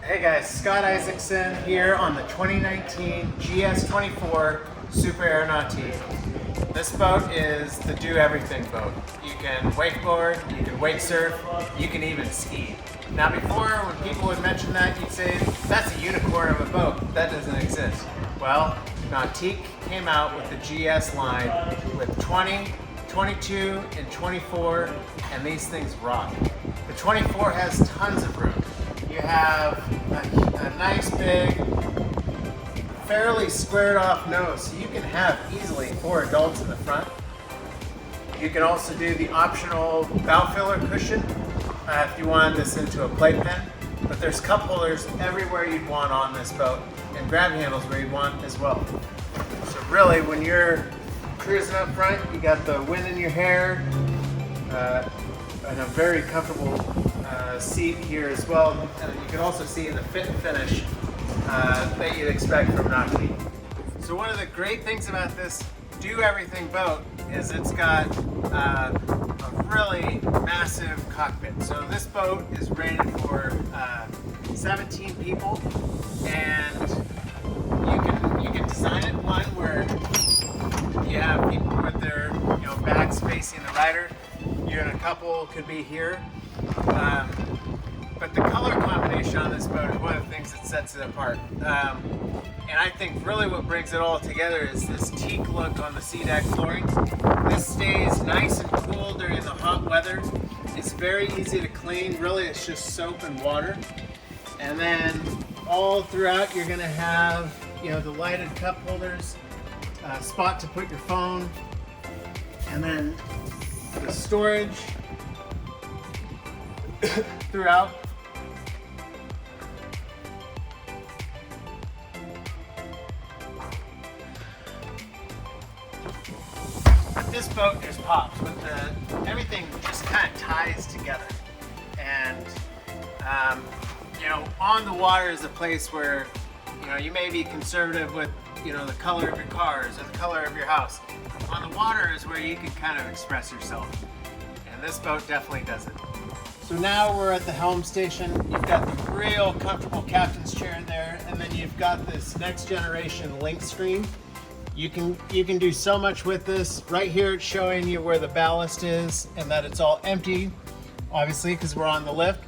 Hey guys, Scott Isaacson here on the 2019 GS24 Super Air Nautique. This boat is the do-everything boat. You can wakeboard, you can wake surf, you can even ski. Now before, when people would mention that, you'd say, that's a unicorn of a boat. That doesn't exist. Well, Nautique came out with the GS line with 20, 22, and 24, and these things rock. The 24 has tons of room. You have a nice big, fairly squared off nose, so you can have easily 4 adults in the front. You can also do the optional bow filler cushion if you wanted this into a playpen. But there's cup holders everywhere you'd want on this boat, and grab handles where you'd want as well. So really, when you're cruising up front, you got the wind in your hair, and a very comfortable seat here as well. And you can also see the fit and finish that you'd expect from Nautique. So one of the great things about this do-everything boat is it's got a really massive cockpit. So this boat is rated for 17 people, and you can design it one where you have people with their backs facing the rider. You and a couple could be here. But the color combination on this boat is one of the things that sets it apart. And I think really what brings it all together is this teak look on the sea deck flooring. This stays nice and cool during the hot weather. It's very easy to clean. Really, it's just soap and water. And then all throughout, you're gonna have the lighted cup holders, a spot to put your phone, and then the storage throughout. But this boat just pops with everything just kind of ties together. And on the water is a place where you may be conservative with the color of your cars or the color of your house. On the water is where you can kind of express yourself, and this boat definitely does it. So now we're at the helm station. You've got the real comfortable captain's chair there, and then you've got this next generation link screen. You can do so much with this. Right here it's showing you where the ballast is and that it's all empty, obviously because we're on the lift.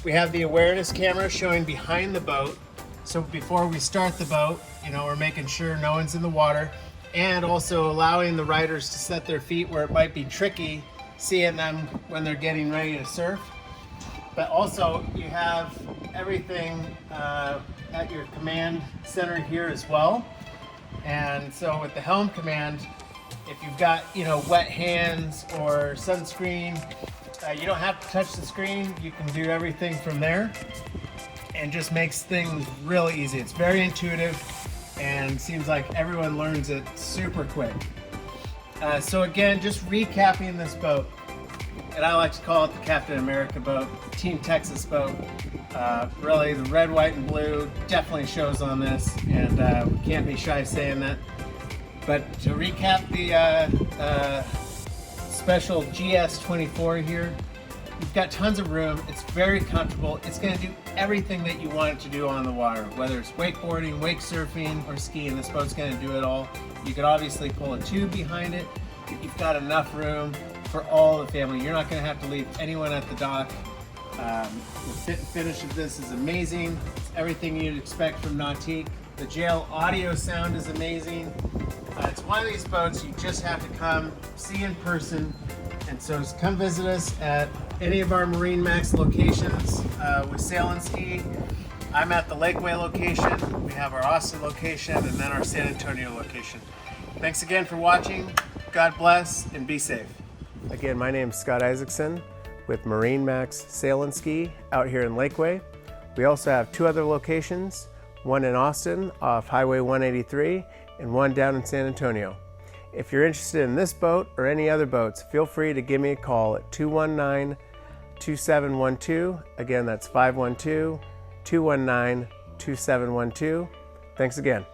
We have the awareness camera showing behind the boat. So before we start the boat, we're making sure no one's in the water, and also allowing the riders to set their feet where it might be tricky seeing them when they're getting ready to surf. But also you have everything at your command center here as well. And so with the helm command, if you've got wet hands or sunscreen, you don't have to touch the screen. You can do everything from there, and just makes things really easy. It's very intuitive and seems like everyone learns it super quick. So again, just recapping this boat, and I like to call it the Captain America boat, Team Texas boat. Really, the red, white, and blue definitely shows on this, and we can't be shy saying that. But to recap the special GS24 here, you've got tons of room. It's very comfortable. It's going to do everything that you want it to do on the water, whether it's wakeboarding, wake surfing, or skiing. This boat's going to do it all. You could obviously pull a tube behind it. You've got enough room for all the family. You're not going to have to leave anyone at the dock. The fit and finish of this is amazing. It's everything you'd expect from Nautique. The jail audio sound is amazing. It's one of these boats you just have to come see in person. And so come visit us at any of our Marine Max locations with Sail and Ski. I'm at the Lakeway location. We have our Austin location, and then our San Antonio location. Thanks again for watching. God bless and be safe. Again, my name is Scott Isaacson with Marine Max Sail and Ski out here in Lakeway. We also have 2 other locations, one in Austin off Highway 183 and one down in San Antonio. If you're interested in this boat or any other boats, feel free to give me a call at 219-2712. Again, that's 512-219-2712. Thanks again.